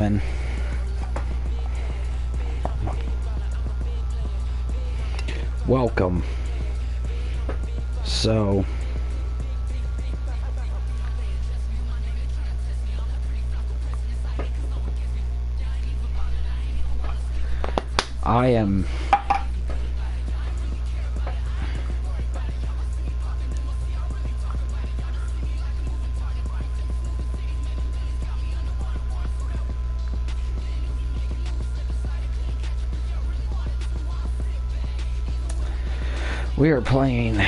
And welcome. So I am we are playing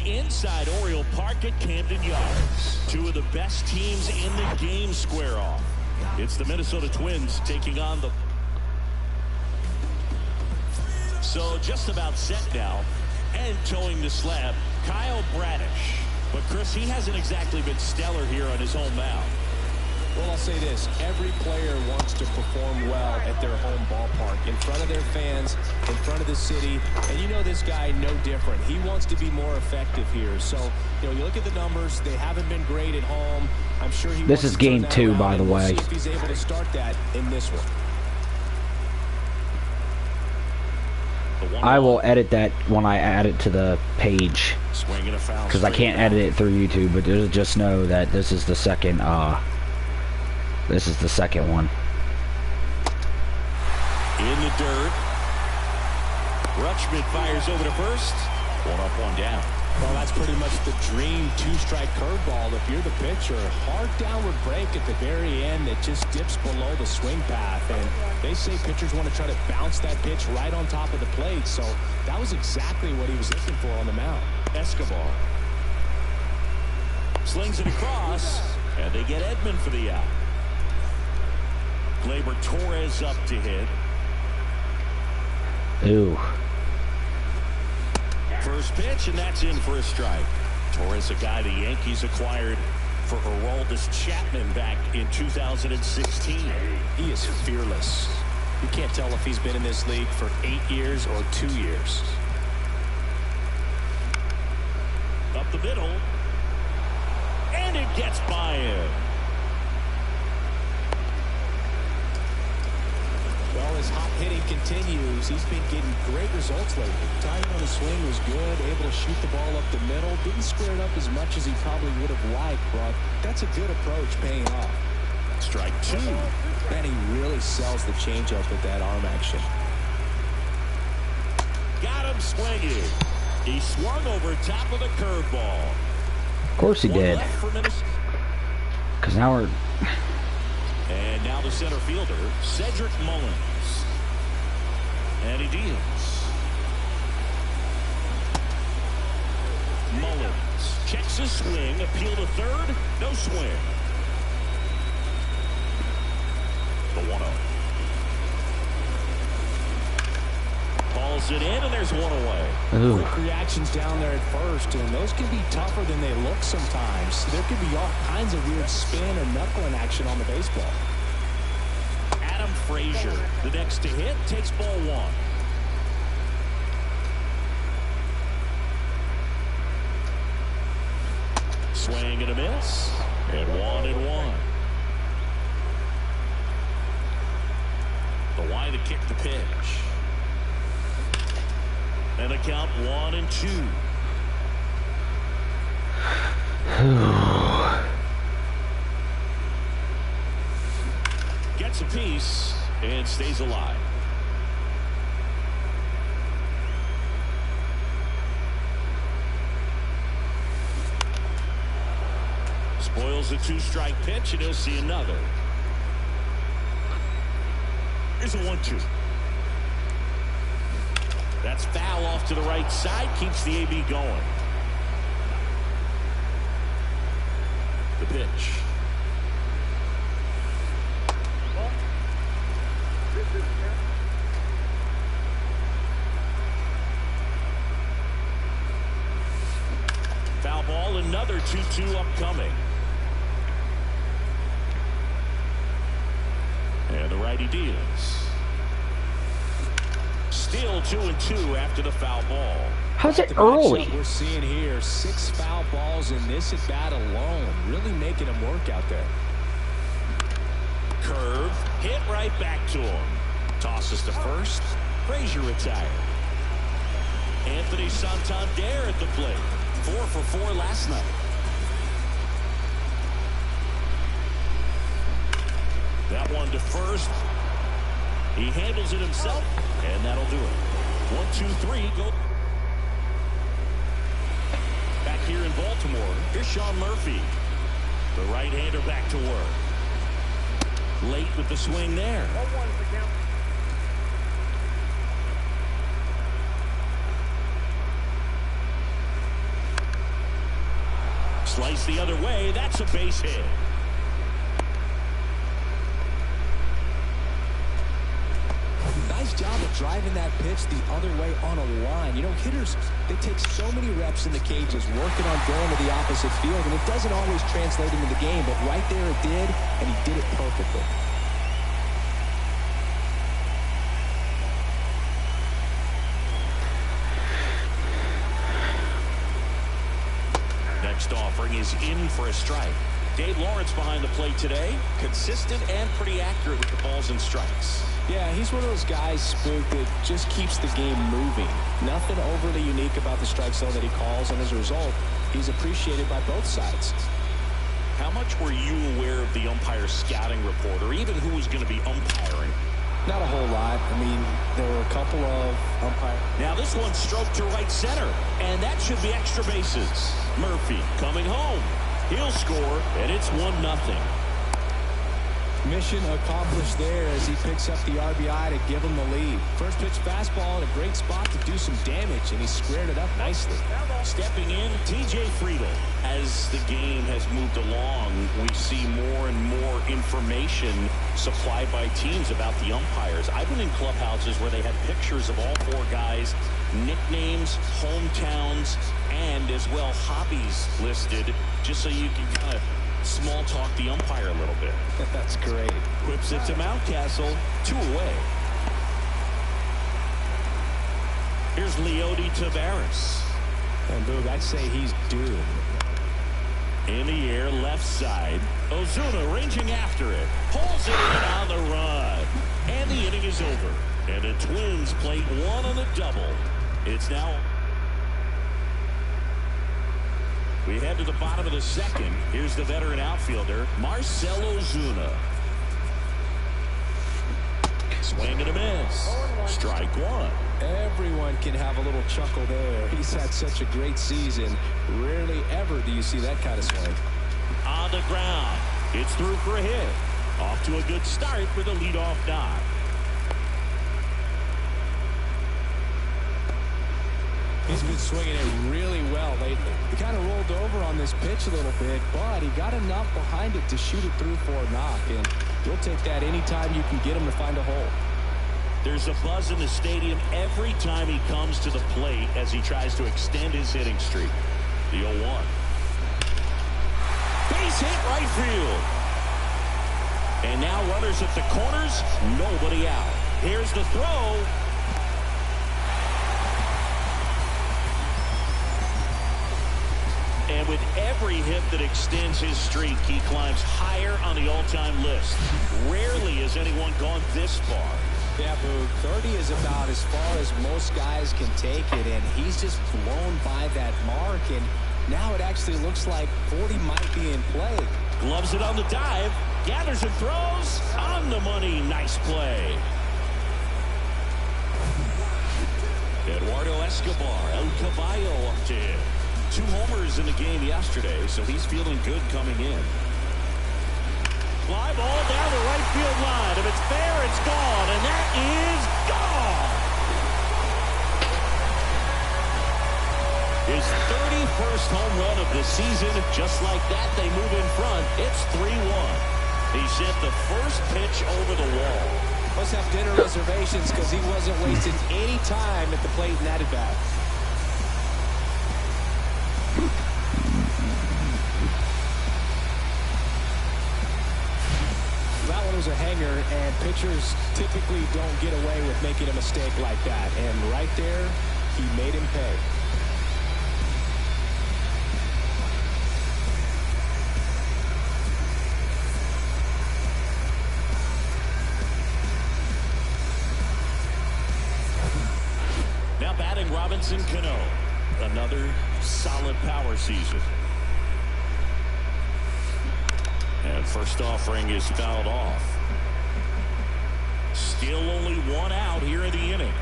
inside Oriole Park at Camden Yards. Two of the best teams in the game square off. It's the Minnesota Twins taking on the... So just about set now, and towing the slab, Kyle Bradish. But Chris, he hasn't exactly been stellar here on his home mound. Well, I'll say this. Every player wants to perform well at their home ballpark, in front of their fans, in front of the city. And you know this guy no different. He wants to be more effective here. So, you know, you look at the numbers. They haven't been great at home. I'm sure he this is game 2, by the way. See if he's able to start that in this one. I will edit that when I add it to the page. Because I can't edit it through YouTube, but just know that this is the second, this is the second one. In the dirt. Rutschman fires over to first. One up, one down. Well, that's pretty much the dream two-strike curveball. If you're the pitcher, hard downward break at the very end that just dips below the swing path. And they say pitchers want to try to bounce that pitch right on top of the plate. So that was exactly what he was looking for on the mound. Escobar slings it across, and they get Edman for the out. Gleyber Torres up to hit. Ooh. First pitch, and that's in for a strike. Torres, a guy the Yankees acquired for Aroldis Chapman back in 2016. He is fearless. You can't tell if he's been in this league for 8 years or 2 years. Up the middle. And it gets by him. Well, as hot hitting continues, he's been getting great results lately. Timing on the swing was good, able to shoot the ball up the middle. Didn't square it up as much as he probably would have liked, but that's a good approach paying off. Strike 2. Man, he really sells the changeup with that arm action. Got him swinging. He swung over top of the curveball. Of course he did. Because now we're... And now the center fielder, Cedric Mullins. And he deals. Mullins checks his swing, appeal to third, no swing. The 1-0. Balls Drills it in, and there's one away. Ooh. Quick reactions down there at first, and those can be tougher than they look sometimes. There could be all kinds of weird spin or knuckling action on the baseball. Adam Frazier, the next to hit, takes ball one. Swing and a miss, and 1-1. The Y to kick the pitch. And the count 1-2. Gets a piece and stays alive. Spoils a 2-strike pitch, and he'll see another. Here's a 1-2. That's foul off to the right side. Keeps the AB going. The pitch. Foul ball, another 2-2 upcoming. And the righty deals. Still 2-2 after the foul ball. How's it early? We're seeing here 6 foul balls in this at bat alone, really making him work out there. Curve, hit right back to him. Tosses to first. Frazier retired. Anthony Santander at the plate. 4 for 4 last night. That one to first. He handles it himself, and that'll do it. 1-2-3, go. Back here in Baltimore, here's Sean Murphy. The right-hander back to work. Late with the swing there. Slice the other way. That's a base hit. Nice job of driving that pitch the other way on a line. You know, hitters, they take so many reps in the cages working on going to the opposite field, and it doesn't always translate into the game, but right there it did, and he did it perfectly. Next offering is in for a strike. Dave Lawrence behind the plate today. Consistent and pretty accurate with the balls and strikes. Yeah, he's one of those guys, Spook, that just keeps the game moving. Nothing overly unique about the strike zone that he calls, and as a result, he's appreciated by both sides. How much were you aware of the umpire scouting report, or even who was going to be umpiring? Not a whole lot. I mean, there were a couple of umpires. Now this one's stroked to right center, and that should be extra bases. Murphy coming home. He'll score, and it's 1-0. Mission accomplished there as he picks up the RBI to give him the lead. First pitch fastball in a great spot to do some damage, and he squared it up nicely. Stepping in, TJ Friedl. As the game has moved along, we see more and more information supplied by teams about the umpires. I've been in clubhouses where they have pictures of all 4 guys, nicknames, hometowns, and as well hobbies listed, just so you can kind of small talk the umpire a little bit. That's great. Whips it to Mountcastle, 2 away. Here's Leody Taveras. And Boog, I'd say he's due. In the air, left side. Ozuna ranging after it. Pulls it in on the run. And the inning is over. And the Twins played 1 on the double. It's now... We head to the bottom of the second. Here's the veteran outfielder, Marcell Ozuna. Swing and a miss. Strike 1. Everyone can have a little chuckle there. He's had such a great season. Rarely ever do you see that kind of swing. On the ground. It's through for a hit. Off to a good start for the leadoff knock. He's been swinging it really well lately. He kind of rolled over on this pitch a little bit, but he got enough behind it to shoot it through for a knock. And you'll take that anytime you can get him to find a hole. There's a buzz in the stadium every time he comes to the plate as he tries to extend his hitting streak. The 0-1. Base hit right field. And now runners at the corners, nobody out. Here's the throw. And with every hit that extends his streak, he climbs higher on the all-time list. Rarely has anyone gone this far. Yeah, Boog, 30 is about as far as most guys can take it, and he's just blown by that mark, and now it actually looks like 40 might be in play. Gloves it on the dive, gathers and throws on the money. Nice play. Eduardo Escobar, El Caballo up to him. 2 homers in the game yesterday, so he's feeling good coming in. Fly ball down the right field line. If it's fair, it's gone, and that is gone. His 31st home run of the season. Just like that, they move in front. It's 3-1. He sent the first pitch over the wall. Must have dinner reservations because he wasn't wasting any time at the plate in that at-bat. That one was a hanger, and pitchers typically don't get away with making a mistake like that. And right there, he made him pay. Now batting Robinson Cano. Another solid power season. And first offering is fouled off. Still only 1 out here in the inning.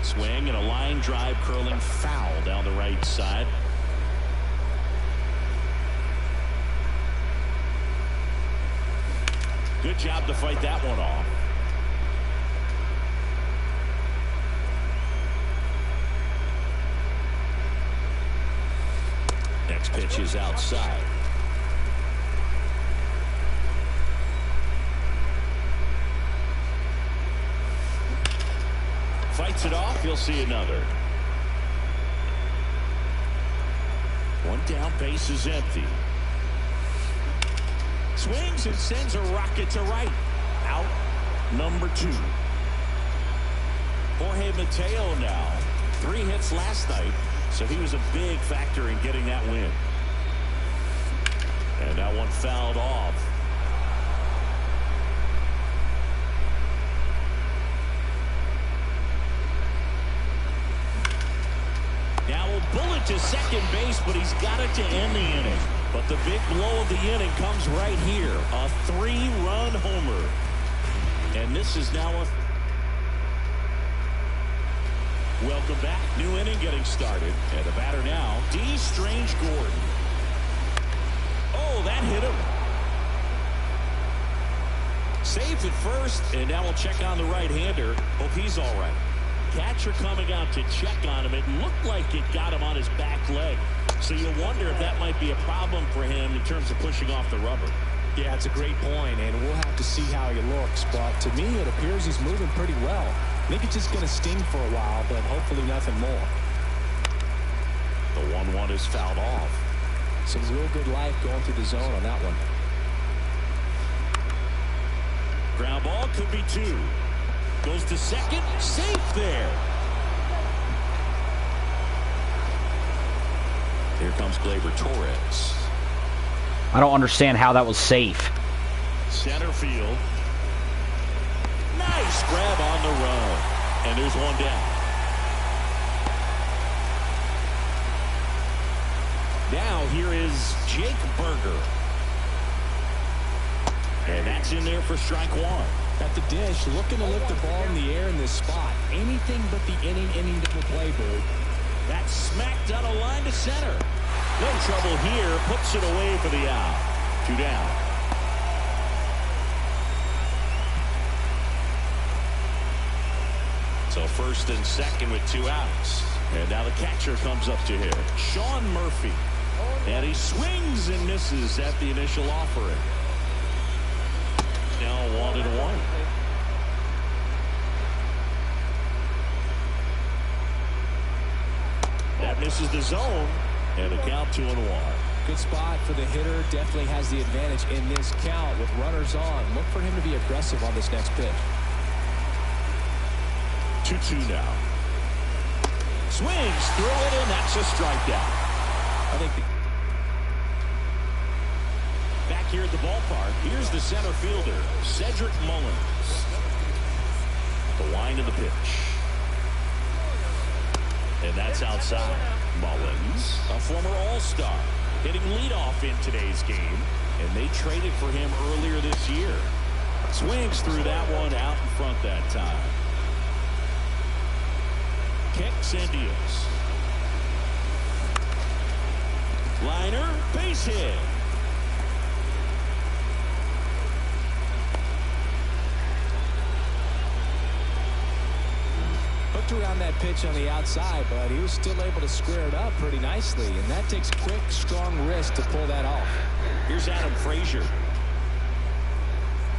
Swing and a line drive curling foul down the right side. Good job to fight that one off. Next pitch is outside. Fights it off. You'll see another. 1 down, base is empty. Swings and sends a rocket to right. Out number 2. Jorge Mateo now. 3 hits last night. So he was a big factor in getting that win. And that one fouled off. Now a bullet to second base, but he's got it to end the inning. But the big blow of the inning comes right here. A 3-run homer. And this is now a... Welcome back. New inning getting started. And the batter now, D. Strange Gordon. Oh, that hit him. Safe at first, and now we'll check on the right-hander. Hope he's all right. Catcher coming out to check on him. It looked like it got him on his back leg. So you wonder if that might be a problem for him in terms of pushing off the rubber. Yeah, it's a great point, and we'll have to see how he looks. But to me, it appears he's moving pretty well. I think it's just going to sting for a while, but hopefully nothing more. The 1-1 is fouled off. Some real good life going through the zone on that one. Ground ball could be 2. Goes to second. Safe there. Here comes Gleyber Torres. I don't understand how that was safe. Center field. Nice grab on the run. And there's 1 down. Now here is Jake Burger. And that's in there for strike 1. At the dish, looking to lift the ball in the air in this spot. Anything but the inning double play, Boo. That's smacked on a line to center. No trouble here. Puts it away for the out. 2 down. So first and second with 2 outs. And now the catcher comes up to him. Sean Murphy. And he swings and misses at the initial offering. Now 1-1. That misses the zone, and a count 2-1. Good spot for the hitter. Definitely has the advantage in this count with runners on. Look for him to be aggressive on this next pitch. 2-2 now. Swings through it, and that's a strikeout. I think back here at the ballpark, here's the center fielder, Cedric Mullins. The line of the pitch. And that's outside. Mullins, a former All-Star, hitting leadoff in today's game, and they traded for him earlier this year. Swings through that one out in front that time. Kicks and deals. Liner, base hit. hooked around that pitch on the outside, but he was still able to square it up pretty nicely, and that takes quick, strong wrist to pull that off. Here's Adam Frazier.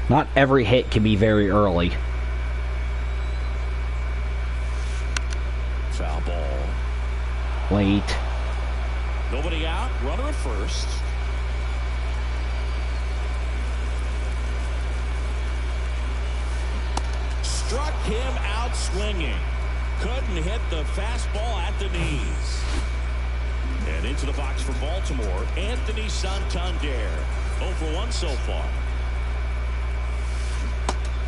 Not every hit can be very early. Foul ball. Late. Nobody out. Runner at first. Struck him out swinging. Couldn't hit the fastball at the knees. And into the box for Baltimore, Anthony Santander. 0 for 1 so far.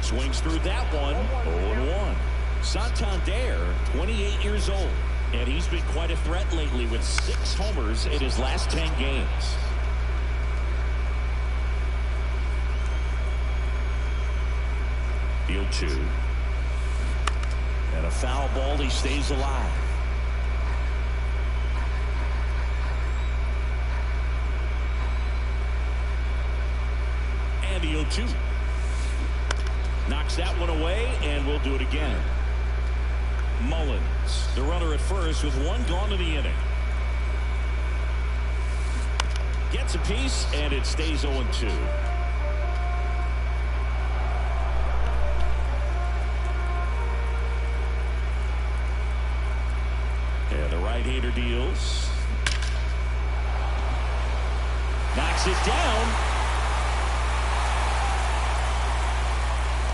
Swings through that one. 0-1. Santander, 28 years old. And he's been quite a threat lately with 6 homers in his last 10 games. Field 2. And a foul ball. He stays alive. And the 0-2. Knocks that one away, and we'll do it again. Mullins, the runner at first with 1 gone to the inning. Gets a piece, and it stays 0-2. And the right-hander deals. Knocks it down.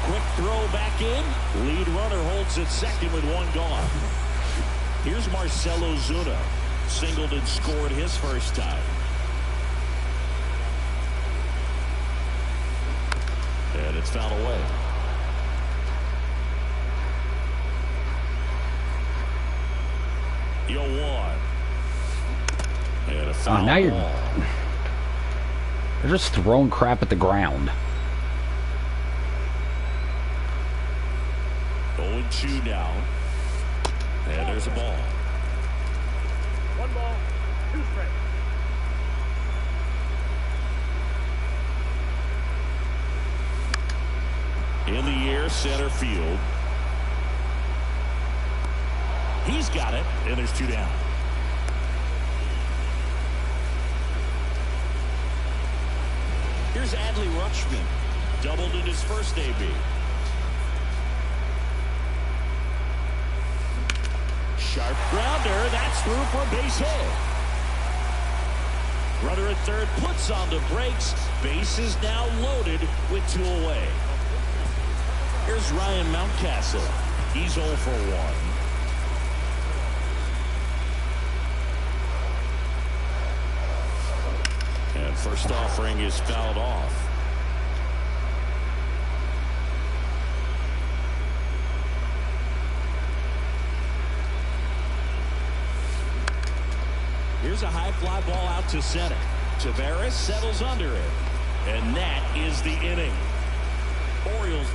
Quick throw back in. Lead runner holds at second with 1 gone. Here's Marcell Ozuna. Singled and scored his first time. And it's fouled away. The 0-1. And a foul now you're ball. They're just throwing crap at the ground. 0-2 now. And there's a ball. 1 ball, 2 strikes. In the air, center field. He's got it, and there's 2 down. Here's Adley Rutschman. Doubled in his first AB. Sharp grounder. That's through for a base hit. Runner at third puts on the brakes. Base is now loaded with 2 away. Here's Ryan Mountcastle. He's 0 for 1. And first offering is fouled off. Here's a high fly ball out to center. Tavares settles under it. And that is the inning. Orioles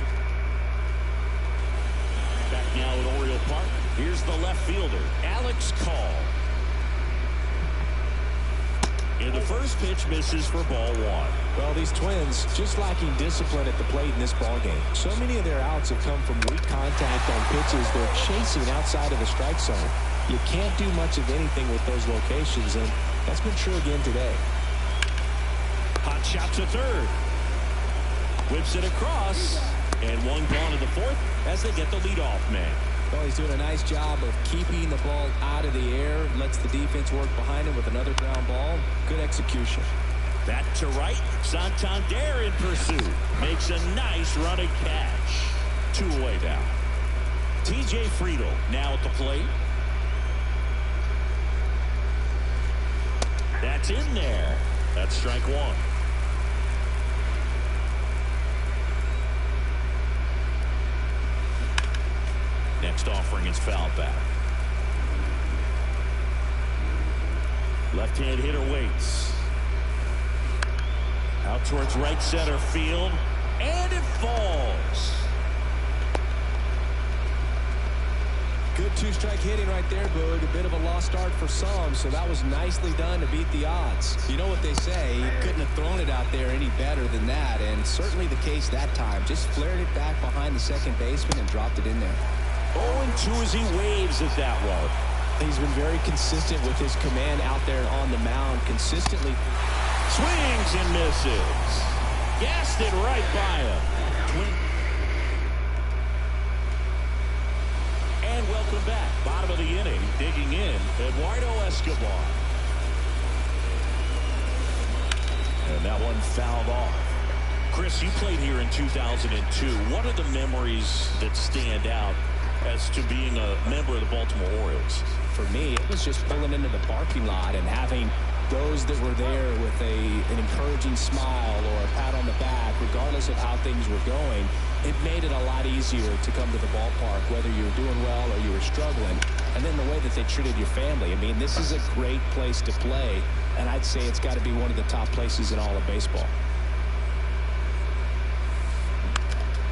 back now at Oriole Park. Here's the left fielder, Alex Call. And the first pitch misses for ball 1. Well, these Twins just lacking discipline at the plate in this ballgame. So many of their outs have come from weak contact on pitches they're chasing outside of the strike zone. You can't do much of anything with those locations, and that's been true again today. Hot shot to third. Whips it across, and one gone in the fourth as they get the leadoff man. Well, he's doing a nice job of keeping the ball out of the air, lets the defense work behind him with another ground ball. Good execution. Back to right, Santander in pursuit. Makes a nice running catch. 2 away now. TJ Friedl now at the plate. That's in there. That's strike 1. Next offering is foul back. Left-hand hitter waits. Out towards right center field. And it falls. Good 2-strike hitting right there, Boog. A bit of a lost start for some, so that was nicely done to beat the odds. You know what they say, he couldn't have thrown it out there any better than that, and certainly the case that time. Just flared it back behind the second baseman and dropped it in there. 0-2 as he waves at that one. He's been very consistent with his command out there on the mound, consistently. Swings and misses. Gassed it right by him. And welcome back. Bottom of the inning, digging in, Eduardo Escobar. And that one fouled off. Chris, you played here in 2002. What are the memories that stand out as to being a member of the Baltimore Orioles? For me, it was just pulling into the parking lot and having those that were there with an encouraging smile or a pat on the back, regardless of how things were going. It made it a lot easier to come to the ballpark, whether you were doing well or you were struggling. And then the way that they treated your family. I mean, this is a great place to play, and I'd say it's got to be one of the top places in all of baseball.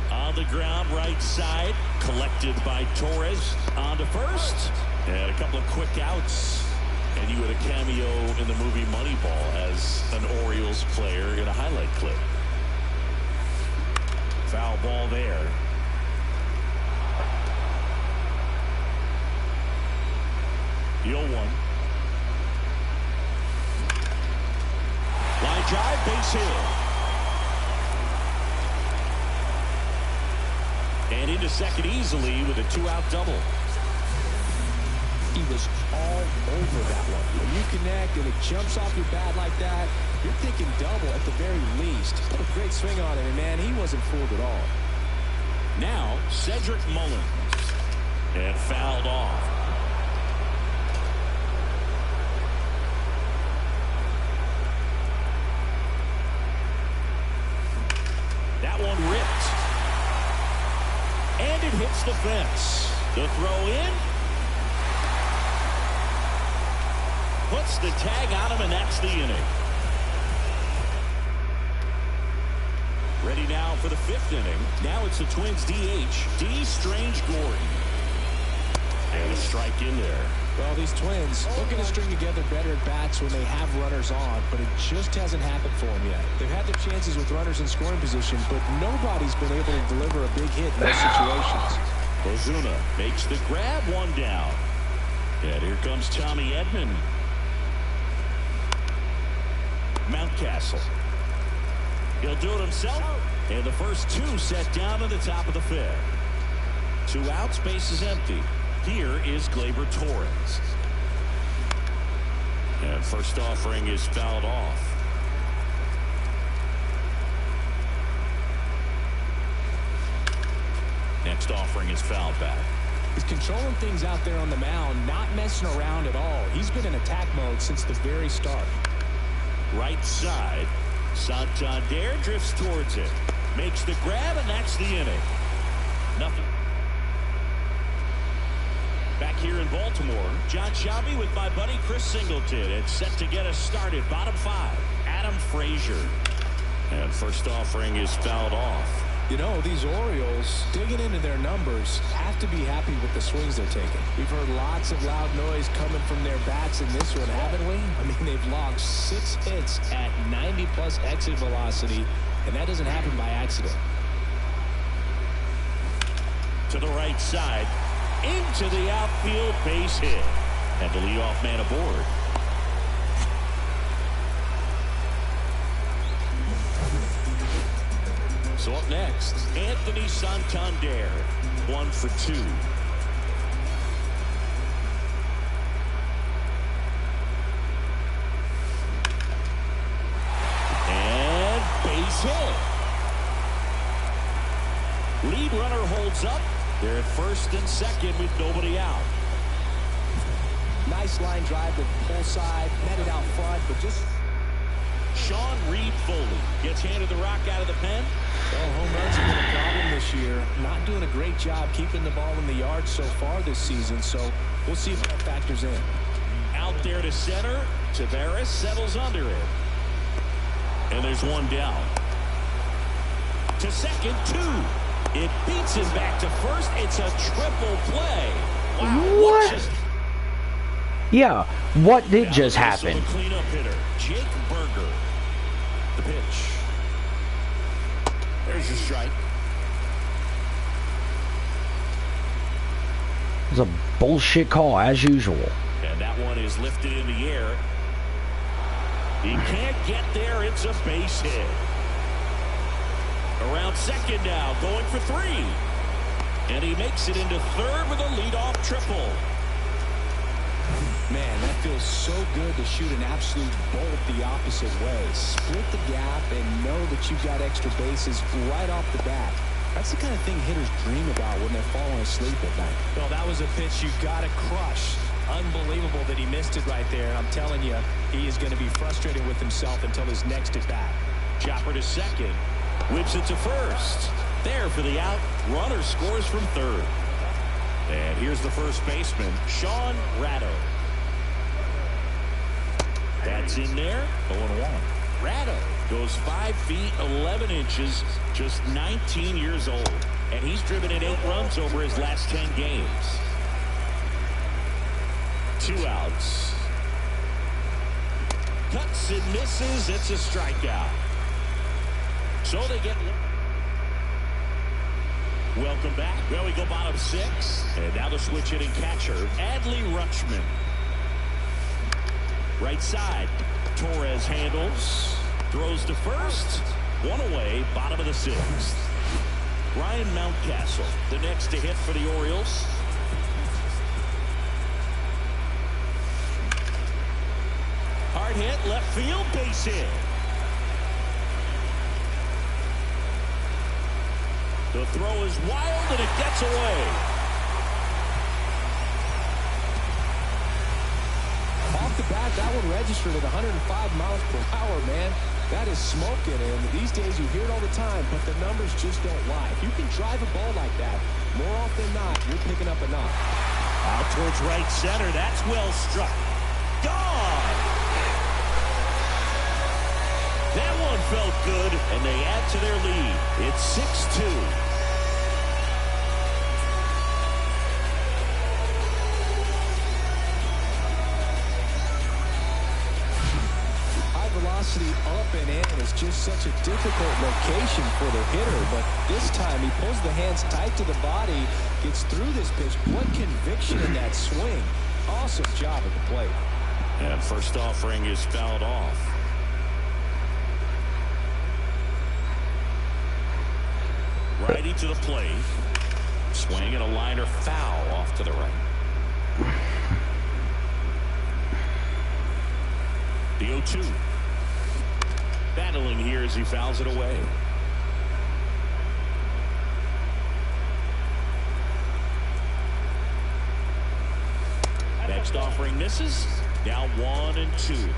On the ground, right side, collected by Torres. On to first, and a couple of quick outs. And you had a cameo in the movie Moneyball as an Orioles player in a highlight clip. Foul ball there. The 0-1. Line drive, base hit. And into second easily with a 2-out double. He was all over that one. When you connect and it jumps off your bat like that, you're thinking double at the very least. What a great swing on it, and man, he wasn't fooled at all. Now, Cedric Mullins. And fouled off. That one ripped. And it hits the fence. The throw in. Puts the tag on him, and that's the inning. Ready now for the 5th inning. Now it's the Twins DH, D. Strange-Gory. And a strike in there. Well, these Twins looking to string together better at bats when they have runners on, but it just hasn't happened for them yet. They've had their chances with runners in scoring position, but nobody's been able to deliver a big hit in those situations. Ozuna makes the grab, 1 down. And here comes Tommy Edman. Mountcastle. He'll do it himself. And the first 2 set down to the top of the 5th. 2 outs, base is empty. Here is Gleyber Torres. And first offering is fouled off. Next offering is fouled back. He's controlling things out there on the mound, not messing around at all. He's been in attack mode since the very start. Right side. Santander drifts towards it. Makes the grab, and that's the inning. Nothing. Back here in Baltimore, John Shelby with my buddy Chris Singleton. It's set to get us started. Bottom 5, Adam Frazier. And first offering is fouled off. You know, these Orioles, digging into their numbers, have to be happy with the swings they're taking. We've heard lots of loud noise coming from their bats in this one, haven't we? I mean, they've logged 6 hits at 90-plus exit velocity, and that doesn't happen by accident. To the right side, into the outfield, base hit. And the leadoff man aboard. So up next, Anthony Santander, 1 for 2. And base hit. Lead runner holds up. They're at first and second with nobody out. Nice line drive to pull side, met it out front, but just... Sean Reed Foley gets handed the rock out of the pen. Well, home runs have been a problem this year. Not doing a great job keeping the ball in the yard so far this season, so we'll see if that factors in. Out there to center. Taveras settles under it. And there's one down. To second, 2. It beats him back to first. It's a triple play. Wow. What? Yeah, what did just happen? Cleanup hitter, Jake Burger. The pitch. There's your strike. It's a bullshit call, as usual. And that one is lifted in the air. He can't get there. It's a base hit. Around second now, going for 3. And he makes it into third with a leadoff triple. Man, that feels so good to shoot an absolute bolt the opposite way. Split the gap and know that you've got extra bases right off the bat. That's the kind of thing hitters dream about when they're falling asleep at night. Well, that was a pitch you got to crush. Unbelievable that he missed it right there. I'm telling you, he is going to be frustrated with himself until his next at bat. Chopper to second. Whips it to first. There for the out. Runner scores from third. And here's the first baseman, Sean Ratto. That's in there. 0-1. Ratto goes 5 feet 11 inches, just 19 years old. And he's driven in 8 runs over his last 10 games. 2 outs. Cuts and misses. It's a strikeout. So they get... Welcome back. Well, we go bottom 6. And now the switch hitting catcher, Adley Rutschman. Right side. Torres handles. Throws to first. 1 away. Bottom of the 6th. Ryan Mountcastle, the next to hit for the Orioles. Hard hit. Left field. Base hit. The throw is wild, and it gets away. Off the bat, that one registered at 105 miles per hour, man. That is smoking, and these days you hear it all the time, but the numbers just don't lie. If you can drive a ball like that, more often than not, you're picking up a knock. Out towards right center. That's well struck. Gone! That one felt good, and they add to their lead. It's 6-2. Up and in is just such a difficult location for the hitter, but this time he pulls the hands tight to the body, gets through this pitch. What conviction in that swing. Awesome job at the plate. And first offering is fouled off. Righty to the plate. Swing and a liner foul off to the right. The 0-2. Battling here as he fouls it away. Next offering misses. Now 1-2.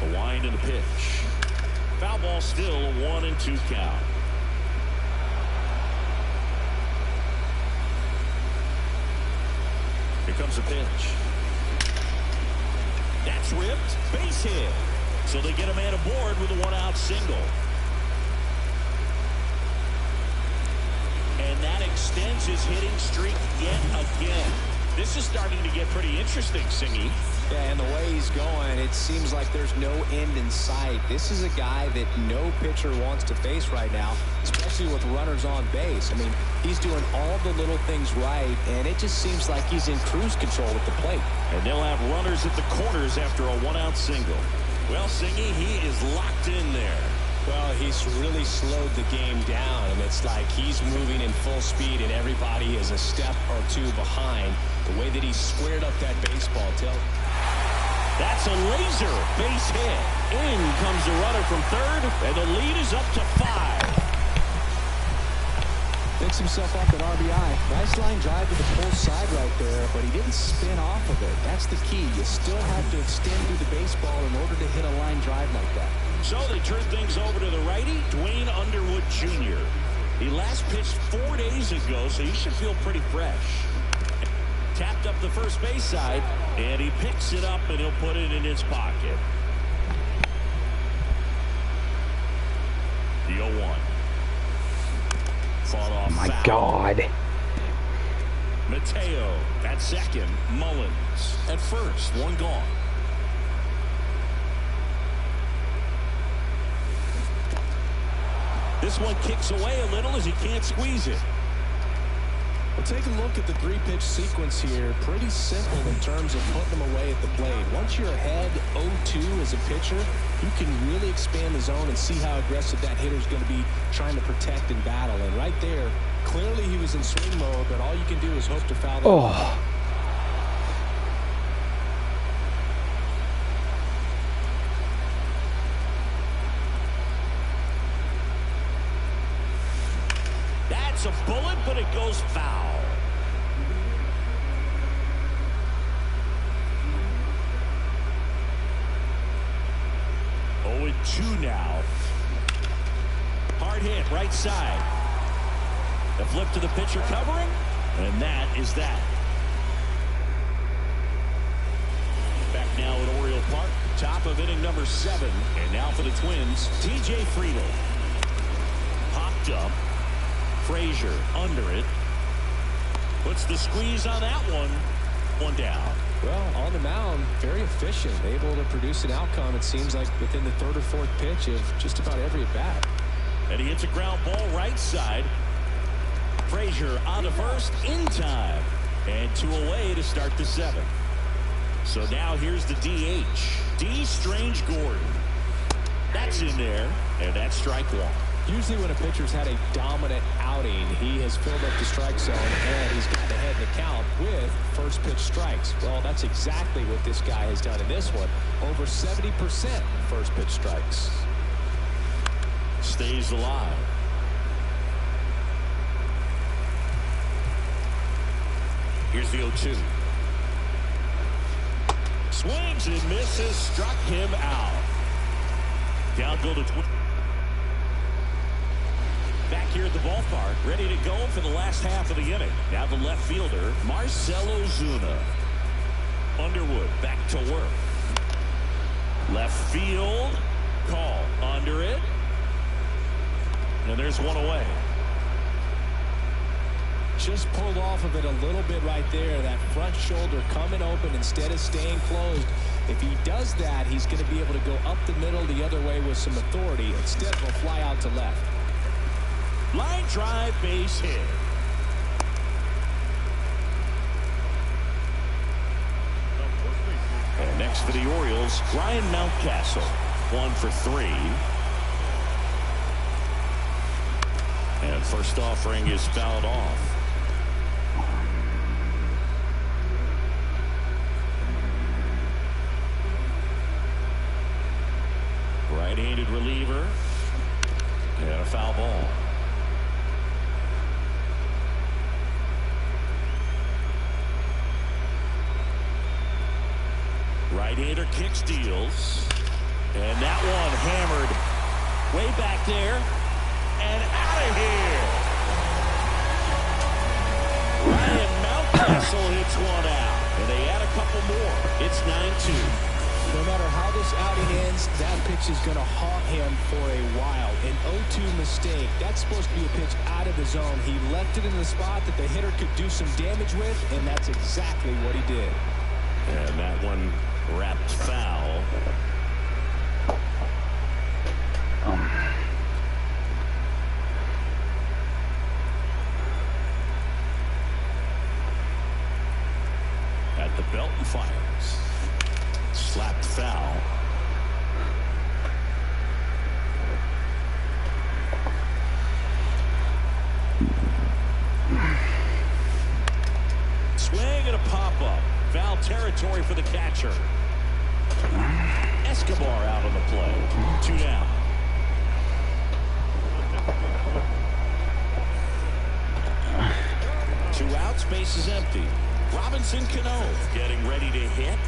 A wind and a pitch. Foul ball, still a 1-2 count. Here comes a pitch. That's ripped. Base hit. So they get a man aboard with a 1-out single. And that extends his hitting streak yet again. This is starting to get pretty interesting, Singy. Yeah, and the way he's going, it seems like there's no end in sight. This is a guy that no pitcher wants to face right now, especially with runners on base. I mean, he's doing all the little things right, and it just seems like he's in cruise control at the plate. And they'll have runners at the corners after a one-out single. Well, Singy, he is locked in there. Well, he's really slowed the game down, and it's like he's moving in full speed, and everybody is a step or two behind. The way that he squared up that baseball tilt. That's a laser base hit. In comes the runner from third, and the lead is up to 5. Picks himself up an RBI. Nice line drive to the pull side right there, but he didn't spin off of it. That's the key. You still have to extend through the baseball in order to hit a line drive like that. So they turn things over to the righty, Dwayne Underwood Jr. He last pitched 4 days ago, so he should feel pretty fresh. Tapped up the first base side, and he picks it up, and he'll put it in his pocket. The 0-1. Fought off. Oh my foul. God. Mateo at second. Mullins at first. One gone. This one kicks away a little as he can't squeeze it. Well, take a look at the 3-pitch sequence here. Pretty simple in terms of putting them away at the plate. Once you're ahead 0-2 as a pitcher, you can really expand the zone and see how aggressive that hitter is going to be trying to protect and battle. And right there, clearly he was in swing mode, but all you can do is hope to foul that. Oh. That's a bullet, but it goes foul. Oh, 2 now. Hard hit, right side. The flip to the pitcher covering, and that is that. Back now at Oriole Park, top of inning number 7. And now for the Twins, TJ Friedl. Popped up. Frazier under it. Puts the squeeze on that one. One down. Well, on the mound, very efficient. Able to produce an outcome, it seems like, within the 3rd or 4th pitch of just about every at-bat. And he hits a ground ball right side. Frazier on to first in time. And 2 away to start the 7th. So now here's the DH. D. Strange Gordon. That's in there. And that's strike 1. Usually when a pitcher's had a dominant outing, he has filled up the strike zone and he's got ahead in the count with first pitch strikes. Well, that's exactly what this guy has done in this one. Over 70% first pitch strikes. Stays alive. Here's the 0-2. Swings and misses. Struck him out. Down go to back here at the ballpark, ready to go for the last half of the inning. Now the left fielder, Marcell Ozuna. Underwood back to work. Left field, call under it. And there's one away. Just pulled off of it a little bit right there. That front shoulder coming open instead of staying closed. If he does that, he's going to be able to go up the middle the other way with some authority. Instead, he'll fly out to left. Line drive, base hit. And next for the Orioles, Ryan Mountcastle. 1 for 3. And first offering is fouled off. Right-handed reliever. And a foul ball. Right-hander kicks, deals. And that one hammered way back there. And out of here. Ryan Mountcastle hits one out. And they add a couple more. It's 9-2. No matter how this outing ends, that pitch is going to haunt him for a while. An 0-2 mistake. That's supposed to be a pitch out of the zone. He left it in the spot that the hitter could do some damage with, and that's exactly what he did. And that one Wrapped foul. At the belt and fires. Slapped foul. Swing and a pop-up. Foul territory for the catcher. Escobar out on the play. 2 down. Two outs, base is empty. Robinson Cano getting ready to hit.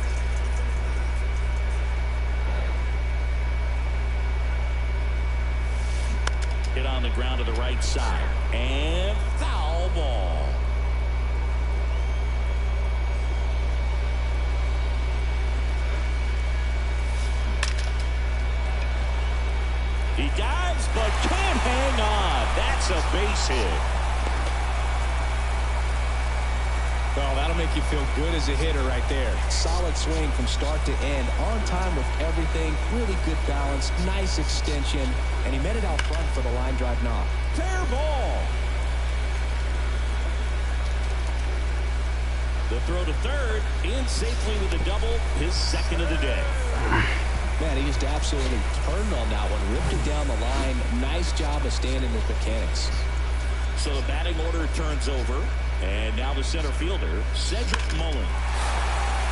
Hit on the ground to the right side. And foul ball. He dives but can't hang on. That's a base hit. Well, that'll make you feel good as a hitter right there. Solid swing from start to end. On time with everything. Really good balance. Nice extension. And he met it out front for the line drive knock. Fair ball. The throw to third. In safely with a double. His second of the day. Man, he just absolutely turned on that one. Ripped it down the line. Nice job of standing with mechanics. So the batting order turns over. And now the center fielder, Cedric Mullins.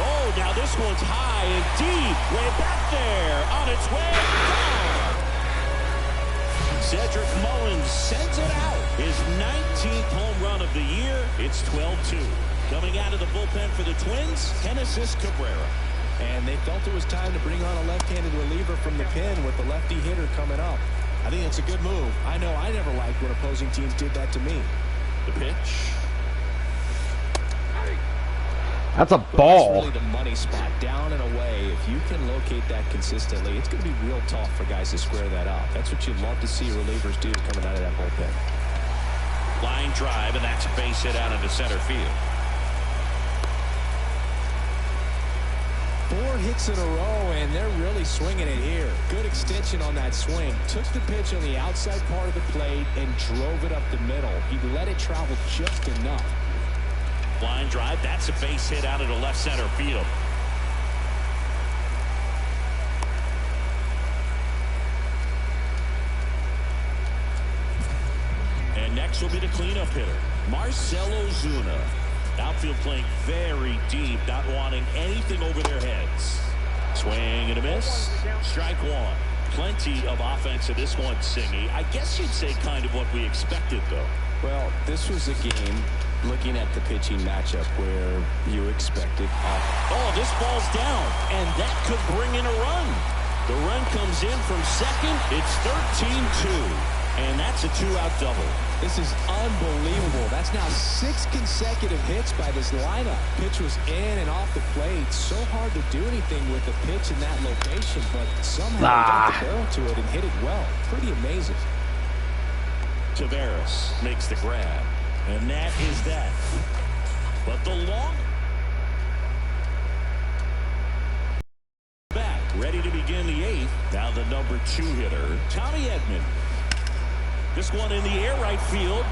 Oh, now this one's high and deep. Way back there. On its way. Gone. Cedric Mullins sends it out. His 19th home run of the year. It's 12-2. Coming out of the bullpen for the Twins, Genesis Cabrera. And they felt it was time to bring on a left-handed reliever from the pen with the lefty hitter coming up. I think it's a good move. I know I never liked when opposing teams did that to me. The pitch. That's a ball. That's really the money spot, down and away. If you can locate that consistently, it's going to be real tough for guys to square that up. That's what you'd love to see relievers do coming out of that bullpen. Line drive, and that's a base hit out into center field. 4 hits in a row, and they're really swinging it here. Good extension on that swing. Took the pitch on the outside part of the plate and drove it up the middle. He let it travel just enough. Line drive, that's a base hit out into left center field. And next will be the cleanup hitter, Marcell Ozuna. Outfield playing very deep, not wanting anything over their heads. Swing and a miss. Strike one. Plenty of offense in this one, Singy. I guess you'd say kind of what we expected, though. Well, this was a game, looking at the pitching matchup, where you expected Oh, this ball's down, and that could bring in a run. The run comes in from second. It's 13-2. And that's a 2-out double. This is unbelievable. That's now 6 consecutive hits by this lineup. Pitch was in and off the plate. So hard to do anything with the pitch in that location, but somehow he got the barrel to it and hit it well. Pretty amazing. Taveras makes the grab, and that is that. But the long back, ready to begin the 8th. Now the number 2 hitter, Tommy Edman. This one in the air right field.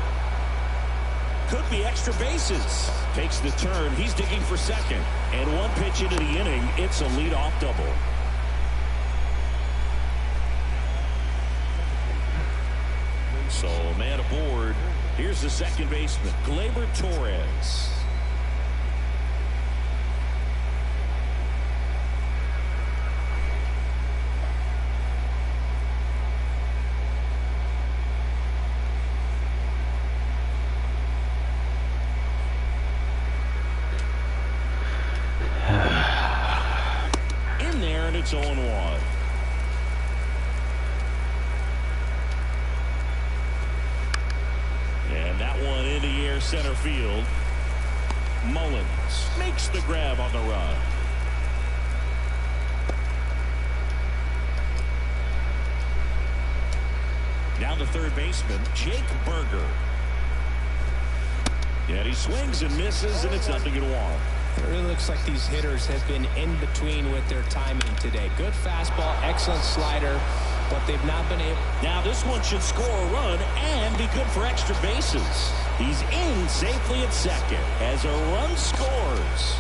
Could be extra bases. Takes the turn. He's digging for second. And one pitch into the inning. It's a leadoff double. So a man aboard. Here's the second baseman, Gleyber Torres. It's 0-1. And that one in the air center field. Mullins makes the grab on the run. Now the third baseman, Jake Burger. And he swings and misses, and it's 0-1. It really looks like these hitters have been in between with their timing today. Good fastball, excellent slider, but they've not been able. Now this one should score a run and be good for extra bases. He's in safely at second as a run scores.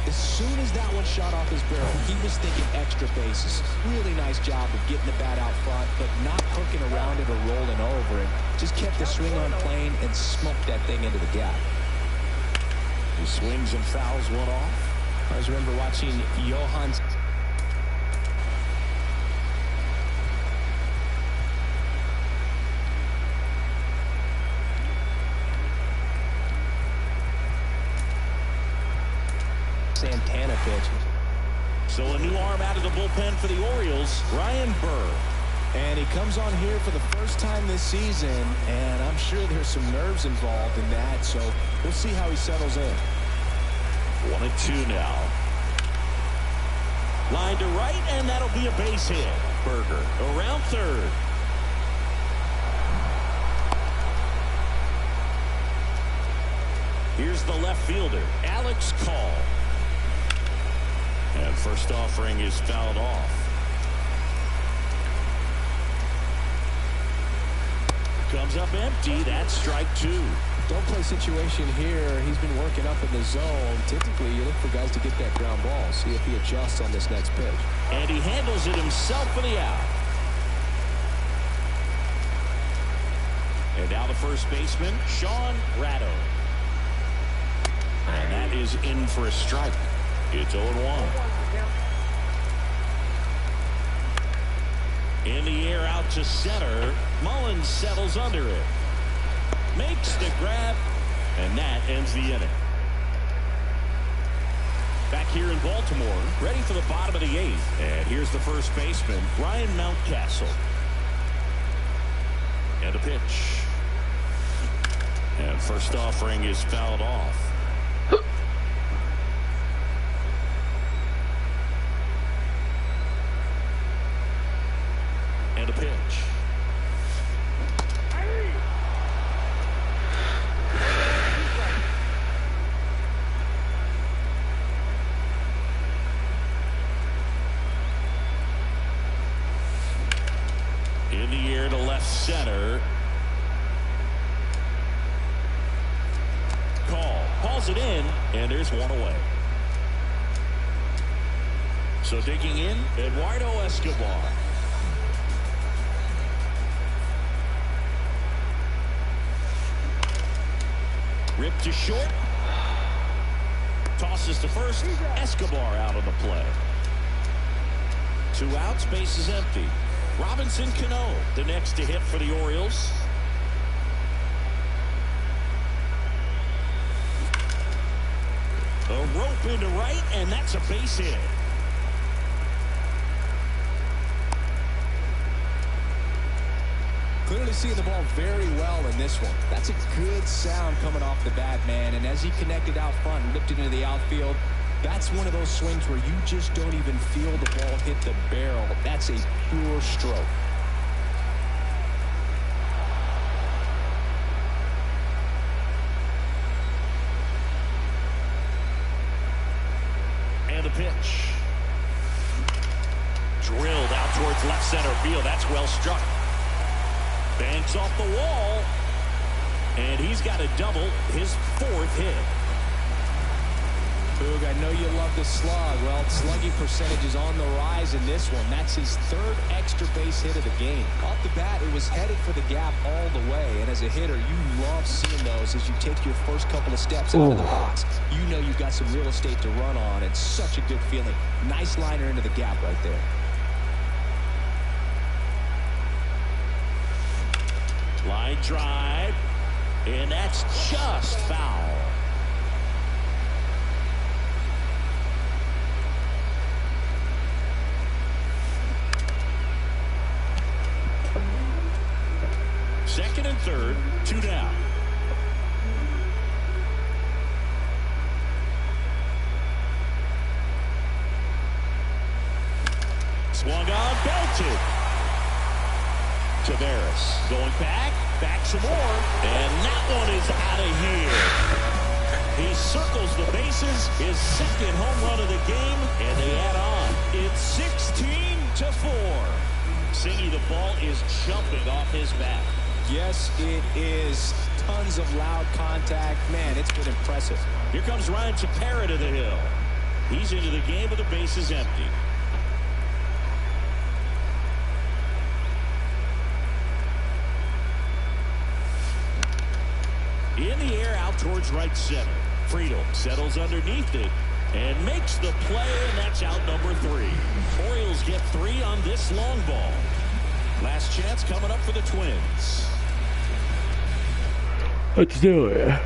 As soon as that one shot off his barrel, he was thinking extra bases. Really nice job of getting the bat out front, but not hooking around it or rolling over it. Just kept the swing on plane and smoked that thing into the gap. He swings and fouls one off. I always remember watching Johan Santana pitch. So a new arm out of the bullpen for the Orioles, Ryan Burr. And he comes on here for the first time this season, and I'm sure there's some nerves involved in that, so we'll see how he settles in. 1-2 now. Line to right, and that'll be a base hit. Berger around third. Here's the left fielder, Alex Call. And first offering is fouled off. Comes up empty. That's strike two. Don't play situation here. He's been working up in the zone. Typically, you look for guys to get that ground ball. See if he adjusts on this next pitch. And he handles it himself for the out. And now the first baseman, Sean Ratto. And that is in for a strike. It's 0-1. In the air out to center. Mullins settles under it. Makes the grab. And that ends the inning. Back here in Baltimore, ready for the bottom of the 8th. And here's the first baseman, Ryan Mountcastle. And a pitch. And first offering is fouled off. And a pitch. In the air to left center. Calls it in, and there's one away. So digging in, Eduardo Escobar. Ripped to short. Tosses to first. Escobar out of the play. 2 outs, base is empty. Robinson Cano, the next to hit for the Orioles. A rope into right, and that's a base hit. Clearly seeing the ball very well in this one. That's a good sound coming off the bat, man. And as he connected out front and lifted into the outfield, that's one of those swings where you just don't even feel the ball hit the barrel. That's a pure stroke. And a pitch. Drilled out towards left center field. That's well struck. Banks off the wall. And he's got a double, his 4th hit. Boog, I know you love the slug. Well, slugging percentage is on the rise in this one. That's his 3rd extra base hit of the game. Off the bat, it was headed for the gap all the way. And as a hitter, you love seeing those as you take your first couple of steps out of the box. You know you've got some real estate to run on. It's such a good feeling. Nice liner into the gap right there. Line drive. And that's just foul. Second and third, 2 down. Swung on, belted. Tavares going back some more, and that one is out of here. He circles the bases, his second home run of the game, and they add on. It's 16-4. Singy, the ball is jumping off his bat. Yes, it is. Tons of loud contact. Man, it's been impressive. Here comes Ryan Tepera to the hill. He's into the game with the bases empty. In the air out towards right center. Friedel settles underneath it and makes the play, and that's out number 3. Orioles get 3 on this long ball. Last chance coming up for the Twins. Let's do it.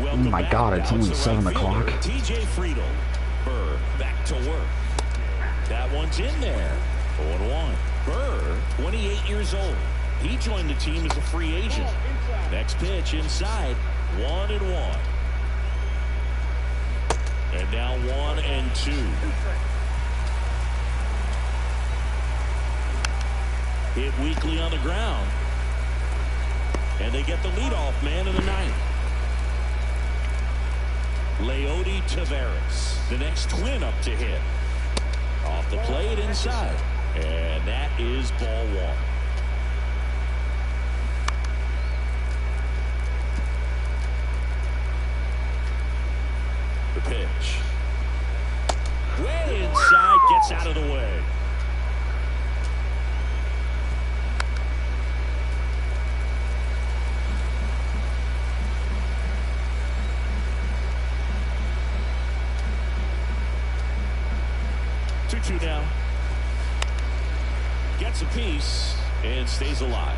Oh my God, it's only 7 o'clock. TJ Friedel. Burr back to work. That one's in there. 0-1. Burr, 28 years old. He joined the team as a free agent. Next pitch inside. 1-1. And now 1-2. Hit weakly on the ground. And they get the leadoff man in the ninth. Leody Taveras, the next Twin up to hit. Off the plate inside. And that is ball 1. The pitch. Way inside, gets out of the way. Now gets a piece and stays alive.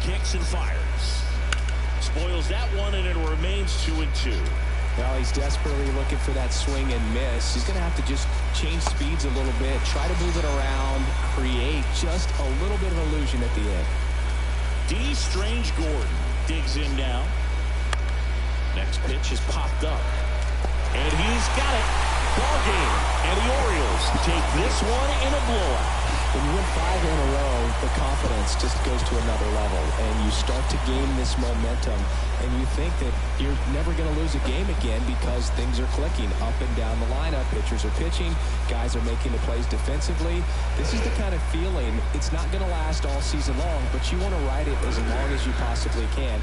Kicks and fires. Spoils that one, and it remains 2-2. Well, he's desperately looking for that swing and miss. He's going to have to just change speeds a little bit, try to move it around, create just a little bit of illusion at the end. D. Strange Gordon digs in now. Next pitch is popped up. And he's got it. Ball game. And the Orioles take this one in a blowout. When you win 5 in a row, the confidence just goes to another level. And you start to gain this momentum. And you think that you're never going to lose a game again because things are clicking up and down the lineup. Pitchers are pitching. Guys are making the plays defensively. This is the kind of feeling. It's not going to last all season long, but you want to ride it as long as you possibly can.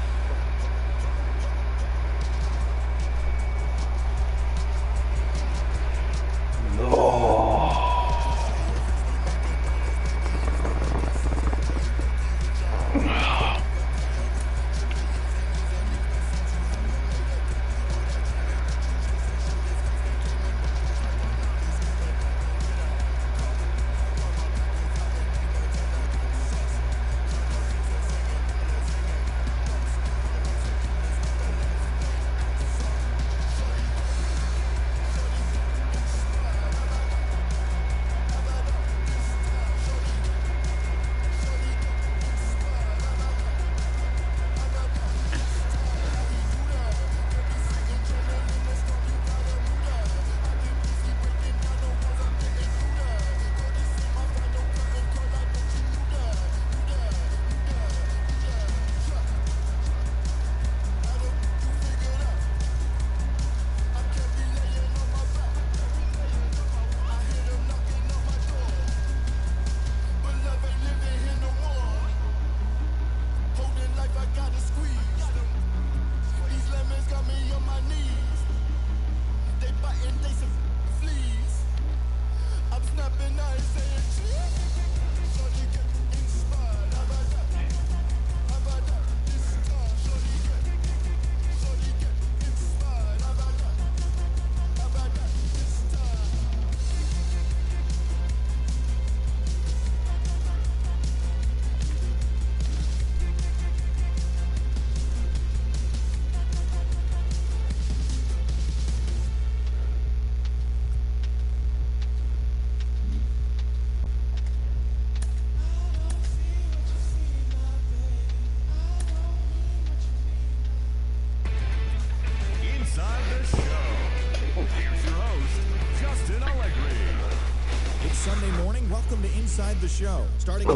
Sunday morning. Welcome to Inside the Show. Starting